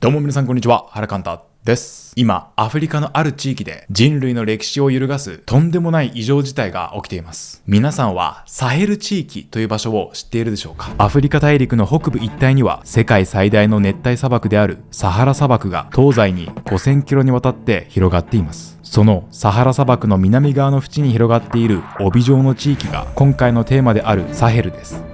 どうも皆さんこんにちは、原寛太です。今、アフリカのある地域で人類の歴史を揺るがすとんでもない異常事態が起きています。皆さんはサヘル地域という場所を知っているでしょうか？アフリカ大陸の北部一帯には世界最大の熱帯砂漠であるサハラ砂漠が東西に5000キロにわたって広がっています。そのサハラ砂漠の南側の縁に広がっている帯状の地域が今回のテーマであるサヘルです。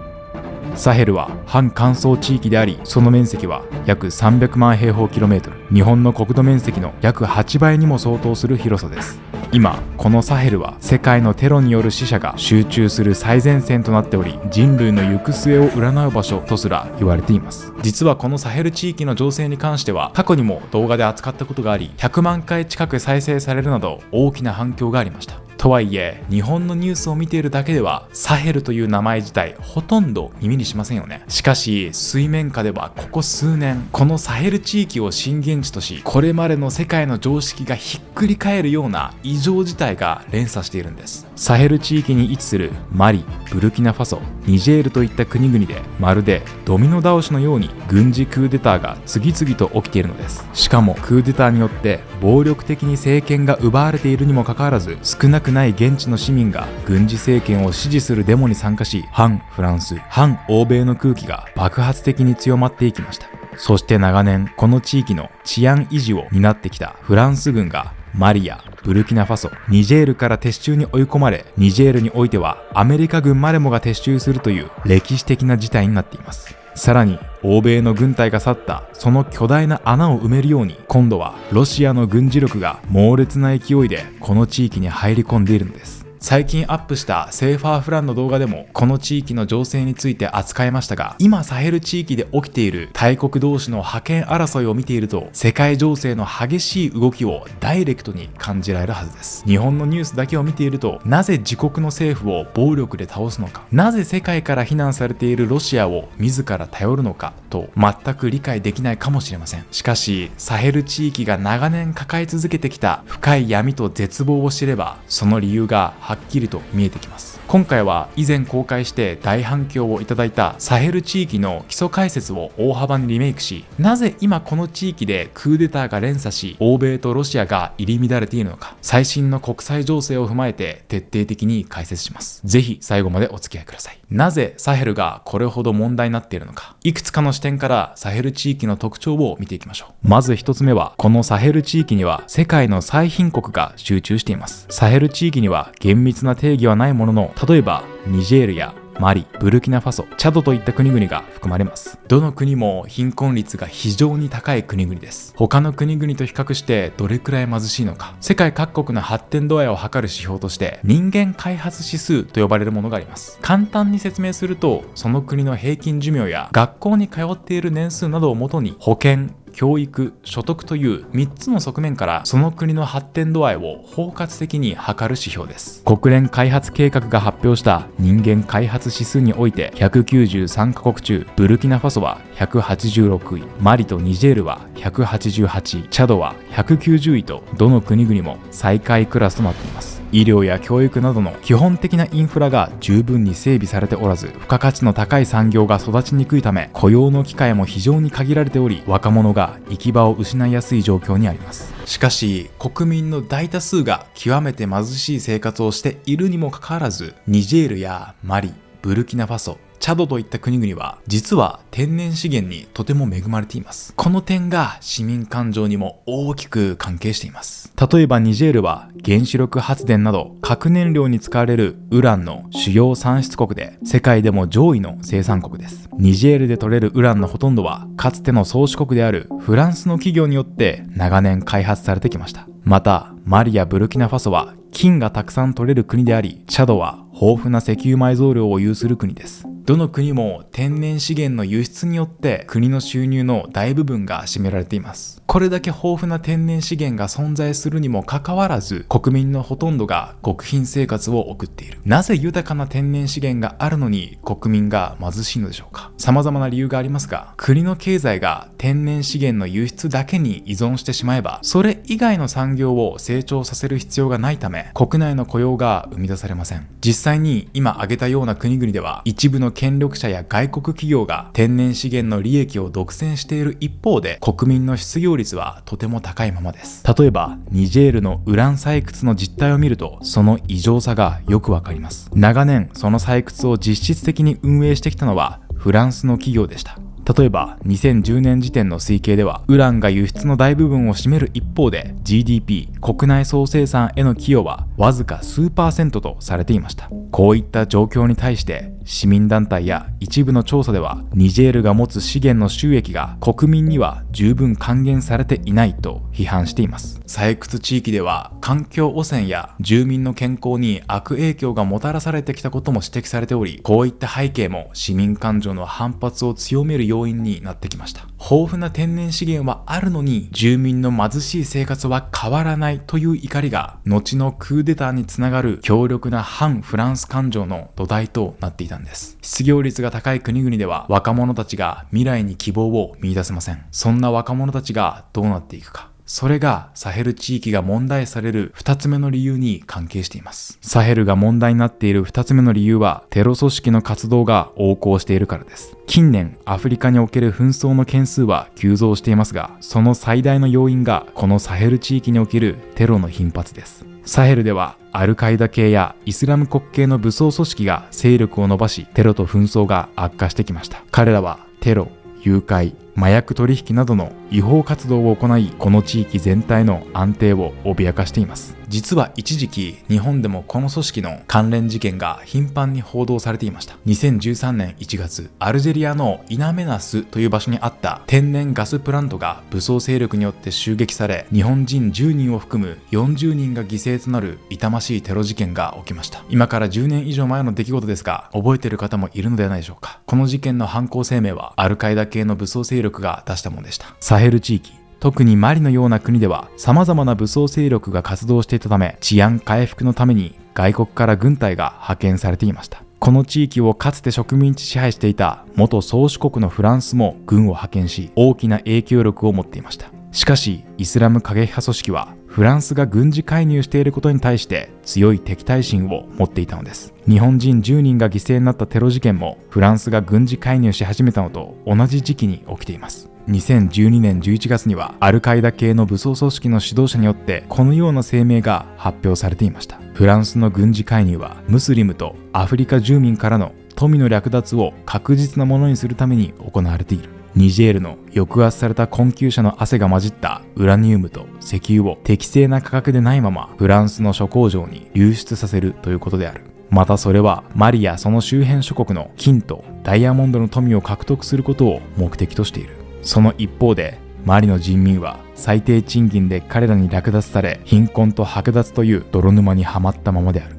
サヘルは半乾燥地域であり、その面積は約300万平方キロメートル、日本の国土面積の約8倍にも相当する広さです。今、このサヘルは世界のテロによる死者が集中する最前線となっており、人類の行く末を占う場所とすら言われています。実はこのサヘル地域の情勢に関しては、過去にも動画で扱ったことがあり、100万回近く再生されるなど大きな反響がありました。とはいえ、日本のニュースを見ているだけではサヘルという名前自体ほとんど耳にしませんよね。しかし水面下ではここ数年、このサヘル地域を震源地とし、これまでの世界の常識がひっくり返るような異常事態が連鎖しているんです。サヘル地域に位置するマリ、ブルキナファソ、ニジェールといった国々で、まるでドミノ倒しのように軍事クーデターが次々と起きているのです。しかもクーデターによって暴力的に政権が奪われているにもかかわらず、少なくない現地の市民が軍事政権を支持するデモに参加し、反フランス、反欧米の空気が爆発的に強まっていきました。そして長年この地域の治安維持を担ってきたフランス軍がマリやブルキナファソ、ニジェールから撤収に追い込まれ、ニジェールにおいてはアメリカ軍までもが撤収するという歴史的な事態になっています。さらに欧米の軍隊が去ったその巨大な穴を埋めるように、今度はロシアの軍事力が猛烈な勢いでこの地域に入り込んでいるのです。最近アップしたセーファーフランの動画でもこの地域の情勢について扱いましたが、今サヘル地域で起きている大国同士の覇権争いを見ていると、世界情勢の激しい動きをダイレクトに感じられるはずです。日本のニュースだけを見ていると、なぜ自国の政府を暴力で倒すのか、なぜ世界から非難されているロシアを自ら頼るのかと全く理解できないかもしれません。しかしサヘル地域が長年抱え続けてきた深い闇と絶望を知れば、その理由がはっきりと見えてきます。今回は以前公開して大反響をいただいたサヘル地域の基礎解説を大幅にリメイクし、なぜ今この地域でクーデターが連鎖し、欧米とロシアが入り乱れているのか、最新の国際情勢を踏まえて徹底的に解説します。ぜひ最後までお付き合いください。なぜサヘルがこれほど問題になっているのか、いくつかの視点からサヘル地域の特徴を見ていきましょう。まず一つ目は、このサヘル地域には世界の最貧国が集中しています。サヘル地域には厳密な定義はないものの、例えばニジェールやマリ、ブルキナファソ、チャドといった国々が含まれます。どの国も貧困率が非常に高い国々です。他の国々と比較してどれくらい貧しいのか、世界各国の発展度合いを測る指標として人間開発指数と呼ばれるものがあります。簡単に説明すると、その国の平均寿命や学校に通っている年数などをもとに、保健、教育、所得という3つの側面からその国の発展度合いを包括的に測る指標です。国連開発計画が発表した人間開発指数において193カ国中、ブルキナファソは186位、マリとニジェールは188位、チャドは190位と、どの国々も最下位クラスとなっています。医療や教育などの基本的なインフラが十分に整備されておらず、付加価値の高い産業が育ちにくいため、雇用の機会も非常に限られており、若者が行き場を失いやすい状況にあります。しかし国民の大多数が極めて貧しい生活をしているにもかかわらず、ニジェールやマリ、ブルキナファソ、チャドといった国々は実は天然資源にとても恵まれています。この点が市民感情にも大きく関係しています。例えばニジェールは原子力発電など核燃料に使われるウランの主要産出国で、世界でも上位の生産国です。ニジェールで取れるウランのほとんどはかつての宗主国であるフランスの企業によって長年開発されてきました。またマリやブルキナファソは金がたくさん取れる国であり、チャドは豊富な石油埋蔵量を有する国です。どの国も天然資源の輸出によって国の収入の大部分が占められています。これだけ豊富な天然資源が存在するにもかかわらず、国民のほとんどが極貧生活を送っている。なぜ豊かな天然資源があるのに国民が貧しいのでしょうか。様々な理由がありますが、国の経済が天然資源の輸出だけに依存してしまえば、それ以外の産業を成長させる必要がないため、国内の雇用が生み出されません。実際に今挙げたような国々では、一部の権力者や外国企業が天然資源の利益を独占している一方で、国民の失業率はとても高いままです。例えばニジェールのウラン採掘の実態を見ると、その異常さがよくわかります。長年その採掘を実質的に運営してきたのはフランスの企業でした。例えば2010年時点の推計では、ウランが輸出の大部分を占める一方で GDP 国内総生産への寄与はわずか数%とされていました。こういった状況に対して市民団体や一部の調査では、ニジェールが持つ資源の収益が国民には十分還元されていないと批判しています。採掘地域では環境汚染や住民の健康に悪影響がもたらされてきたことも指摘されており、こういった背景も市民感情の反発を強める要因になってきました。豊富な天然資源はあるのに住民の貧しい生活は変わらないという怒りが、後のクーデターにつながる強力な反フランス感情の土台となっていたんです。失業率が高い国々では若者たちが未来に希望を見出せません。そんな若者たちがどうなっていくか、それがサヘル地域が問題視される2つ目の理由に関係しています。サヘルが問題になっている2つ目の理由は、テロ組織の活動が横行しているからです。近年アフリカにおける紛争の件数は急増していますが、その最大の要因がこのサヘル地域におけるテロの頻発です。サヘルではアルカイダ系やイスラム国系の武装組織が勢力を伸ばし、テロと紛争が悪化してきました。彼らはテロ、誘拐、麻薬取引などの違法活動を行い、この地域全体の安定を脅かしています。実は一時期日本でもこの組織の関連事件が頻繁に報道されていました。2013年1月、アルジェリアのイナメナスという場所にあった天然ガスプラントが武装勢力によって襲撃され、日本人10人を含む40人が犠牲となる痛ましいテロ事件が起きました。今から10年以上前の出来事ですが、覚えている方もいるのではないでしょうか。この事件の犯行声明はアルカイダ系の武装勢力が出したものでした。サヘル地域、特にマリのような国では様々な武装勢力が活動していたため、治安回復のために外国から軍隊が派遣されていました。この地域をかつて植民地支配していた元宗主国のフランスも軍を派遣し、大きな影響力を持っていました。しかしイスラム過激派組織はフランスが軍事介入していることに対して強い敵対心を持っていたのです。日本人10人が犠牲になったテロ事件もフランスが軍事介入し始めたのと同じ時期に起きています。2012年11月にはアルカイダ系の武装組織の指導者によってこのような声明が発表されていました。フランスの軍事介入はムスリムとアフリカ住民からの富の略奪を確実なものにするために行われている。ニジェールの抑圧された困窮者の汗が混じったウラニウムと石油を適正な価格でないままフランスの諸工場に流出させるということである。またそれはマリやその周辺諸国の金とダイヤモンドの富を獲得することを目的としている。その一方でマリの人民は最低賃金で彼らに略奪され、貧困と剥奪という泥沼にはまったままである。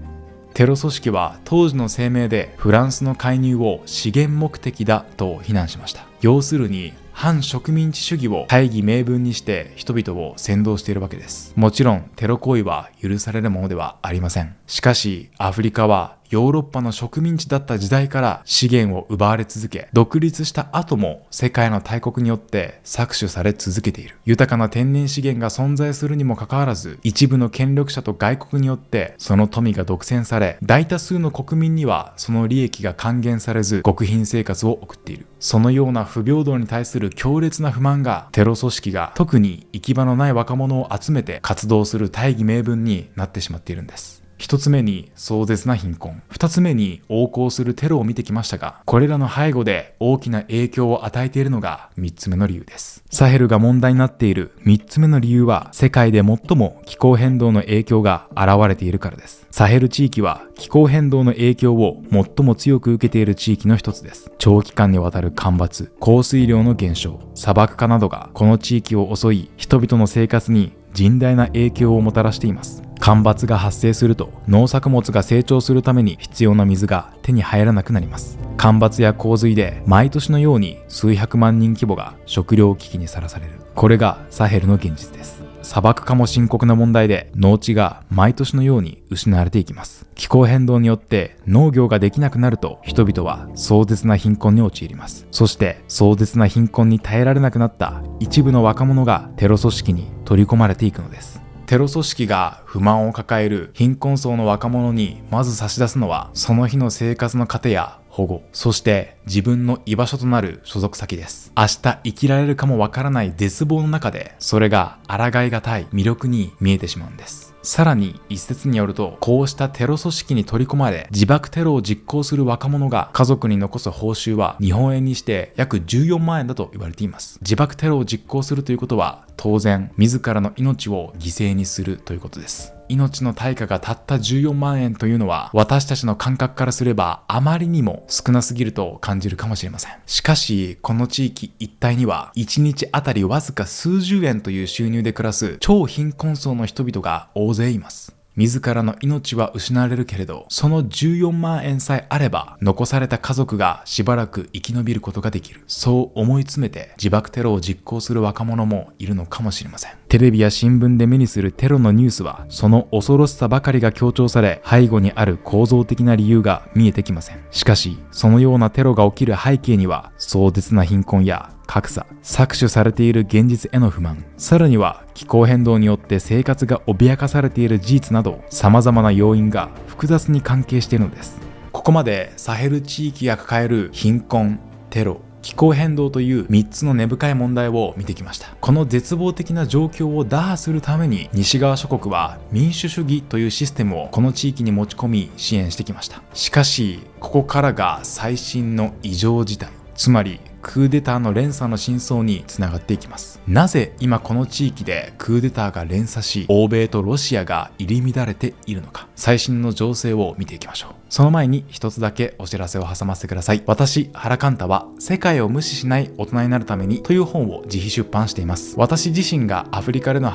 テロ組織は当時の声明でフランスの介入を資源目的だと非難しました。要するに反植民地主義を大義名分にして人々を扇動しているわけです。もちろんテロ行為は許されるものではありません。しかしアフリカはヨーロッパの植民地だった時代から資源を奪われ続け、独立した後も世界の大国によって搾取され続けている。豊かな天然資源が存在するにもかかわらず、一部の権力者と外国によってその富が独占され、大多数の国民にはその利益が還元されず極貧生活を送っている。そのような不平等に対する強烈な不満がテロ組織が特に行き場のない若者を集めて活動する大義名分になってしまっているんです。一つ目に壮絶な貧困、二つ目に横行するテロを見てきましたが、これらの背後で大きな影響を与えているのが三つ目の理由です。サヘルが問題になっている三つ目の理由は、世界で最も気候変動の影響が現れているからです。サヘル地域は気候変動の影響を最も強く受けている地域の一つです。長期間にわたる干ばつ、降水量の減少、砂漠化などがこの地域を襲い、人々の生活に甚大な影響をもたらしています。干ばつが発生すると農作物が成長するために必要な水が手に入らなくなります。干ばつや洪水で毎年のように数百万人規模が食糧危機にさらされる。これがサヘルの現実です。砂漠化も深刻な問題で、農地が毎年のように失われていきます。気候変動によって農業ができなくなると、人々は壮絶な貧困に陥ります。そして壮絶な貧困に耐えられなくなった一部の若者がテロ組織に取り込まれていくのです。テロ組織が不満を抱える貧困層の若者にまず差し出すのは、その日の生活の糧や保護、そして自分の居場所となる所属先です。明日生きられるかもわからない絶望の中で、それが抗いがたい魅力に見えてしまうんです。さらに一説によると、こうしたテロ組織に取り込まれ自爆テロを実行する若者が家族に残す報酬は日本円にして約14万円だと言われています。自爆テロを実行するということは当然自らの命を犠牲にするということです。命の対価がたった14万円というのは私たちの感覚からすればあまりにも少なすぎると感じるかもしれません。しかしこの地域一帯には1日あたりわずか数十円という収入で暮らす超貧困層の人々が大勢います。自らの命は失われるけれど、その14万円さえあれば残された家族がしばらく生き延びることができる。そう思い詰めて自爆テロを実行する若者もいるのかもしれません。テレビや新聞で目にするテロのニュースはその恐ろしさばかりが強調され、背後にある構造的な理由が見えてきません。しかしそのようなテロが起きる背景には壮絶な貧困や格差、搾取されている現実への不満、さらには気候変動によって生活が脅かされている事実など様々な要因が複雑に関係しているのです。ここまでサヘル地域が抱える貧困、テロ、気候変動という3つの根深い問題を見てきました。この絶望的な状況を打破するために西側諸国は民主主義というシステムをこの地域に持ち込み支援してきました。しかしここからが最新の異常事態、つまりクーデターの連鎖の真相につながっていきます。なぜ今この地域でクーデターが連鎖し、欧米とロシアが入り乱れているのか、最新の情勢を見ていきましょう。その前に一つだけお知らせを挟ませてください。私、原カンタは世界を無視しない大人になるためにという本を自費出版しています。私自身がアフリカでの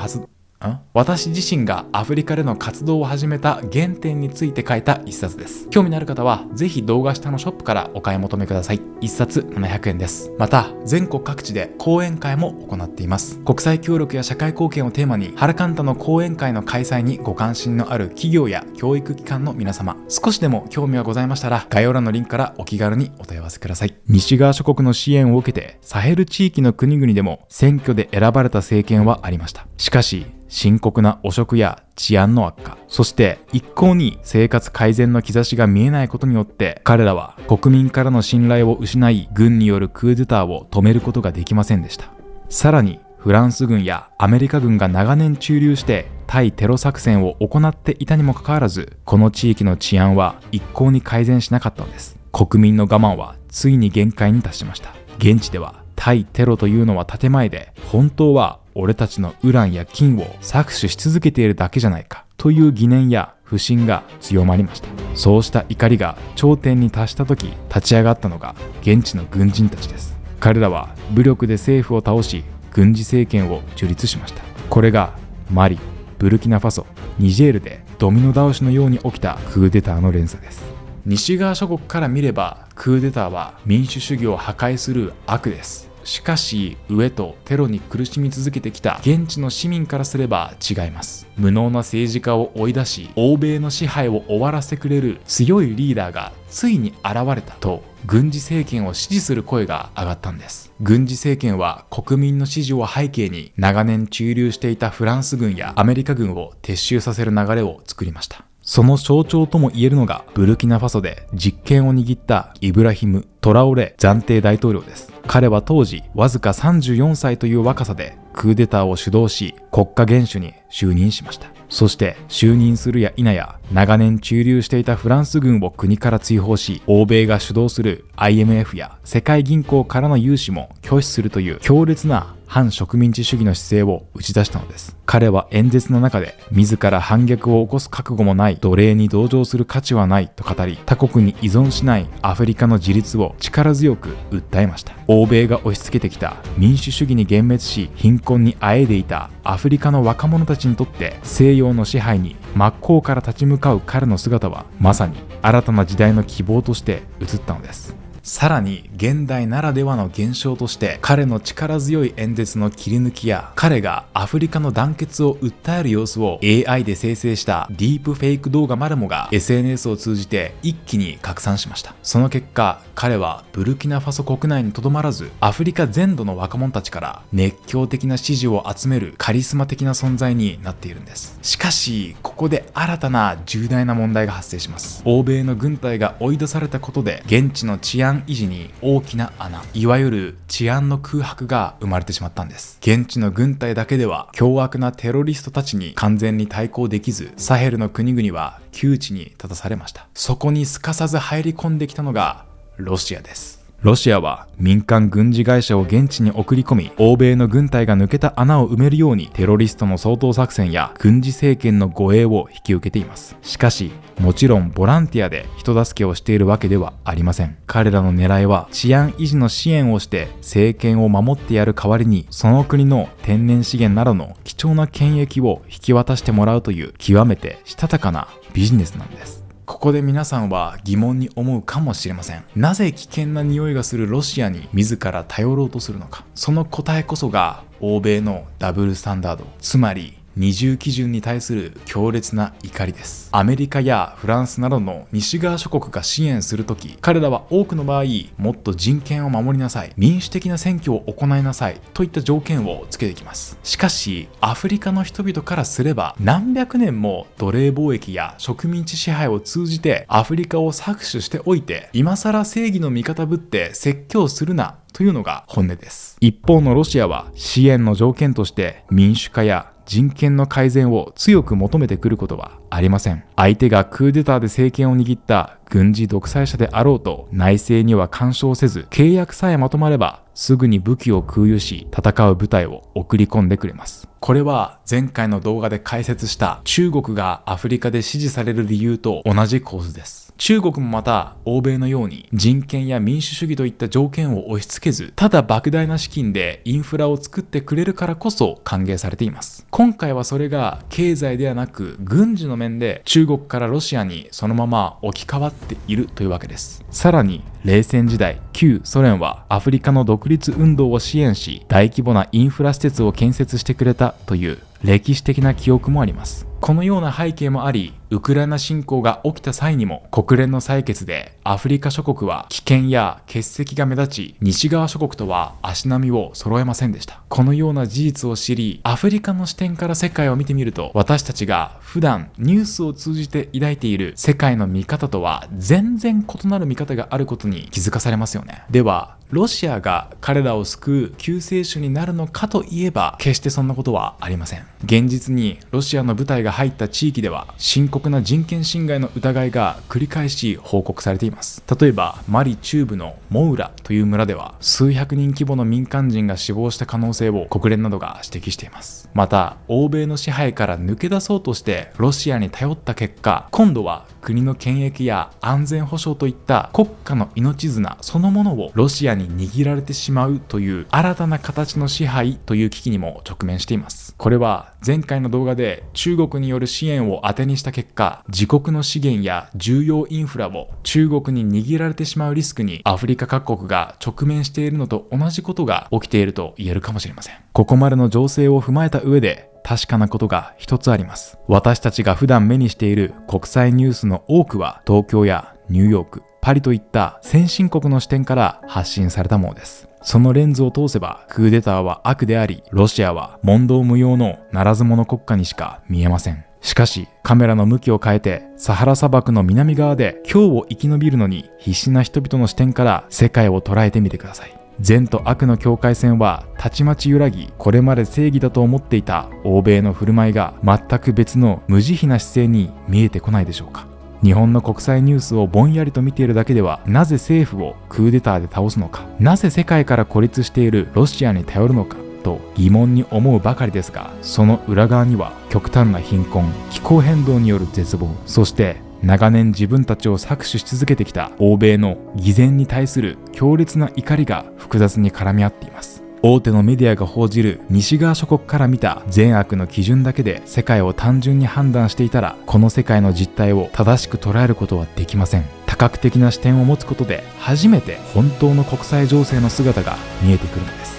活動を始めた原点について書いた一冊です。興味のある方はぜひ動画下のショップからお買い求めください。一冊700円です。また全国各地で講演会も行っています。国際協力や社会貢献をテーマに原カンタの講演会の開催にご関心のある企業や教育機関の皆様、少しでも興味がございましたら概要欄のリンクからお気軽にお問い合わせください。西側諸国の支援を受けてサヘル地域の国々でも選挙で選ばれた政権はありました。しかし深刻な汚職や治安の悪化、そして一向に生活改善の兆しが見えないことによって彼らは国民からの信頼を失い、軍によるクーデターを止めることができませんでした。さらにフランス軍やアメリカ軍が長年駐留して対テロ作戦を行っていたにもかかわらず、この地域の治安は一向に改善しなかったのです。国民の我慢はついに限界に達しました。現地では対テロというのは建前で、本当は俺たちのウランや金を搾取し続けているだけじゃないかという疑念や不信が強まりました。そうした怒りが頂点に達した時、立ち上がったのが現地の軍人たちです。彼らは武力で政府を倒し、軍事政権を樹立しました。これがマリ、ブルキナファソ、ニジェールでドミノ倒しのように起きたクーデターの連鎖です。西側諸国から見ればクーデターは民主主義を破壊する悪です。しかし飢えとテロに苦しみ続けてきた現地の市民からすれば違います。無能な政治家を追い出し、欧米の支配を終わらせてくれる強いリーダーがついに現れたと軍事政権を支持する声が上がったんです。軍事政権は国民の支持を背景に長年駐留していたフランス軍やアメリカ軍を撤収させる流れを作りました。その象徴とも言えるのがブルキナファソで実権を握ったイブラヒム・トラオレ暫定大統領です。彼は当時わずか34歳という若さでクーデターを主導し、国家元首に就任しました。そして就任するや否や長年駐留していたフランス軍を国から追放し、欧米が主導する IMF や世界銀行からの融資も拒否するという強烈な反植民地主義の姿勢を打ち出したのです。彼は演説の中で自ら反逆を起こす覚悟もない、奴隷に同情する価値はないと語り、他国に依存しないアフリカの自立を力強く訴えました。欧米が押し付けてきた民主主義に幻滅し、貧困にあえいでいたアフリカの若者たちにとって西洋の支配に真っ向から立ち向かう彼の姿はまさに新たな時代の希望として映ったのです。さらに現代ならではの現象として、彼の力強い演説の切り抜きや、彼がアフリカの団結を訴える様子を AI で生成したディープフェイク動画までもが SNS を通じて一気に拡散しました。その結果、彼はブルキナファソ国内にとどまらず、アフリカ全土の若者たちから熱狂的な支持を集めるカリスマ的な存在になっているんです。しかし、ここで新たな重大な問題が発生します。欧米の軍隊が追い出されたことで、現地の治安維持に大きな穴、いわゆる治安の空白が生まれてしまったんです。現地の軍隊だけでは凶悪なテロリストたちに完全に対抗できず、サヘルの国々は窮地に立たされました。そこにすかさず入り込んできたのがロシアです。ロシアは民間軍事会社を現地に送り込み、欧米の軍隊が抜けた穴を埋めるようにテロリストの掃討作戦や軍事政権の護衛を引き受けています。しかし、もちろんボランティアで人助けをしているわけではありません。彼らの狙いは治安維持の支援をして政権を守ってやる代わりに、その国の天然資源などの貴重な権益を引き渡してもらうという極めてしたたかなビジネスなんです。ここで皆さんは疑問に思うかもしれません。なぜ危険な匂いがするロシアに自ら頼ろうとするのか。その答えこそが欧米のダブルスタンダード、つまり二重基準に対する強烈な怒りです。アメリカやフランスなどの西側諸国が支援するとき、彼らは多くの場合、もっと人権を守りなさい、民主的な選挙を行いなさいといった条件をつけてきます。しかし、アフリカの人々からすれば、何百年も奴隷貿易や植民地支配を通じてアフリカを搾取しておいて、今更正義の味方ぶって説教するなというのが本音です。一方のロシアは支援の条件として民主化や人権の改善を強く求めてくることはありません。相手がクーデターで政権を握った軍事独裁者であろうと、内政には干渉せず、契約さえまとまればすぐに武器を空輸し、戦う部隊を送り込んでくれます。これは前回の動画で解説した中国がアフリカで支持される理由と同じ構図です。中国もまた欧米のように人権や民主主義といった条件を押し付けず、ただ莫大な資金でインフラを作ってくれるからこそ歓迎されています。今回はそれが経済ではなく軍事の面で中国からロシアにそのまま置き換わっているというわけです。さらに冷戦時代、旧ソ連はアフリカの独立運動を支援し、大規模なインフラ施設を建設してくれたという歴史的な記憶もあります。このような背景もあり、ウクライナ侵攻が起きた際にも国連の採決でアフリカ諸国は棄権や欠席が目立ち、西側諸国とは足並みを揃えませんでした。このような事実を知り、アフリカの視点から世界を見てみると、私たちが普段ニュースを通じて抱いている世界の見方とは全然異なる見方があることに気づかされますよね。では、ロシアが彼らを救う救世主になるのかといえば、決してそんなことはありません。現実にロシアの部隊が入った地域では深刻な人権侵害の疑いが繰り返し報告されています。例えばマリ中部のモウラという村では数百人規模の民間人が死亡した可能性を国連などが指摘しています。また欧米の支配から抜け出そうとしてロシアに頼った結果、今度は国の権益や安全保障といった国家の命綱そのものをロシアに握られてしまうという新たな形の支配という危機にも直面しています。これは前回の動画で中国による支援を当てにした結果、自国の資源や重要インフラを中国に握られてしまうリスクにアフリカ各国が直面しているのと同じことが起きていると言えるかもしれません。ここまでの情勢を踏まえた上で確かなことが一つあります。私たちが普段目にしている国際ニュースの多くは東京やニューヨーク、パリといった先進国の視点から発信されたものです。そのレンズを通せばクーデターは悪であり、ロシアは問答無用のならず者国家にしか見えません。しかしカメラの向きを変えてサハラ砂漠の南側で今日を生き延びるのに必死な人々の視点から世界を捉えてみてください。善と悪の境界線はたちまち揺らぎ、これまで正義だと思っていた欧米の振る舞いが全く別の無慈悲な姿勢に見えてこないでしょうか。日本の国際ニュースをぼんやりと見ているだけでは、なぜ政府をクーデターで倒すのか、なぜ世界から孤立しているロシアに頼るのかと疑問に思うばかりですが、その裏側には極端な貧困、気候変動による絶望、そして長年自分たちを搾取し続けてきた欧米の偽善に対する強烈な怒りが複雑に絡み合っています。大手のメディアが報じる西側諸国から見た善悪の基準だけで世界を単純に判断していたら、この世界の実態を正しく捉えることはできません。た較的な視点を持つことで初めて本当の国際情勢の姿が見えてくるのです。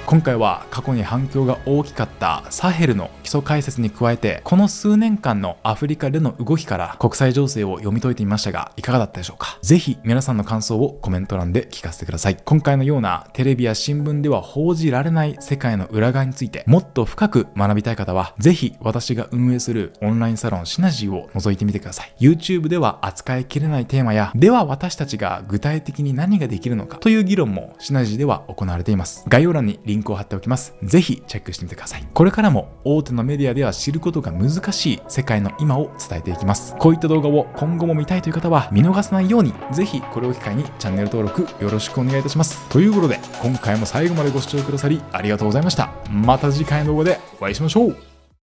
今回は過去に反響が大きかったサヘルの基礎解説に加えて、この数年間のアフリカでの動きから国際情勢を読み解いてみましたが、いかがだったでしょうか。ぜひ皆さんの感想をコメント欄で聞かせてください。今回のようなテレビや新聞では報じられない世界の裏側についてもっと深く学びたい方は、ぜひ私が運営するオンラインサロンシナジーを覗いてみてください。YouTube では扱いきれないテーマや、では私たちが具体的に何ができるのかという議論もシナジーでは行われています。概要欄にリンクを貼っておきます。ぜひチェックしてみてください。これからも大手のメディアでは知ることが難しい世界の今を伝えていきます。こういった動画を今後も見たいという方は見逃さないように、ぜひこれを機会にチャンネル登録よろしくお願いいたします。ということで今回も最後までご視聴くださりありがとうございました。また次回の動画でお会いしましょう。